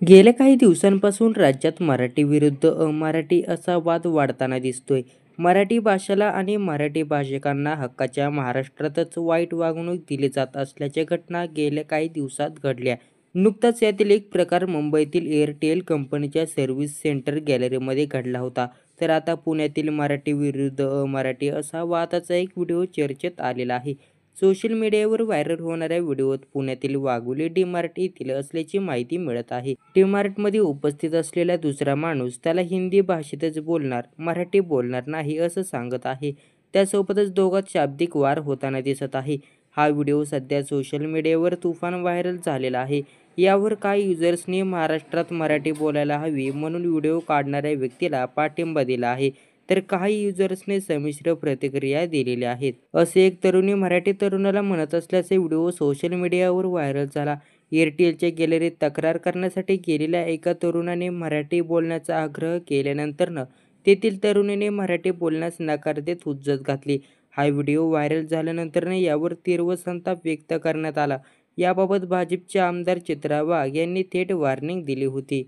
गेल्या काही दिवसांपासून राज्यात मराठी विरुद्ध अमराठी असा वाद वाढताना दिसतोय. मराठी भाषेला आणि मराठी भाषिकांना हक्काच्या महाराष्ट्रातच वाईट वागणूक दिली जात असल्याच्या घटना गेल्या काही दिवसात घडल्या. नुकताच यातील एक प्रकार मुंबईतील एअरटेल कंपनीच्या सर्व्हिस सेंटर गॅलरीमध्ये घडला होता. तर आता पुण्यातील मराठी विरुद्ध अमराठी असा वादाचा एक व्हिडिओ चर्चेत आलेला आहे. सोशल मीडियावर व्हायरल होणाऱ्या व्हिडिओत पुण्यातील वाघोली डी-मार्ट येथील असल्याची माहिती मिळत आहे. डी-मार्टमध्ये उपस्थित असलेला दुसरा माणूस त्याला हिंदी भाषेतच बोलणार, मराठी बोलणार नाही असं सांगत आहे. त्यासोबतच दोघात शाब्दिक वार होताना दिसत आहे. हा व्हिडिओ सध्या सोशल मीडियावर तुफान व्हायरल झालेला आहे. यावर काही युजर्सनी महाराष्ट्रात मराठी बोलायला हवी म्हणून व्हिडिओ काढणाऱ्या व्यक्तीला पाठिंबा दिला आहे. तर काही युजर्सने संमिश्र प्रतिक्रिया दिलेल्या आहेत. असे एक तरुणी मराठी तरुणाला म्हणत असल्याचा व्हिडिओ सोशल मीडियावर व्हायरल झाला. एअरटेलच्या गॅलरीत तक्रार करण्यासाठी गेलेल्या एका तरुणाने मराठी बोलण्याचा आग्रह केल्यानंतरनं तेथील तरुणीने मराठी बोलण्यास नकार देत हुज्जत घातली. हा व्हिडिओ व्हायरल झाल्यानंतरनं यावर तीव्र संताप व्यक्त करण्यात आला. याबाबत भाजपचे आमदार चित्रा वाघ यांनी थेट वॉर्निंग दिली होती.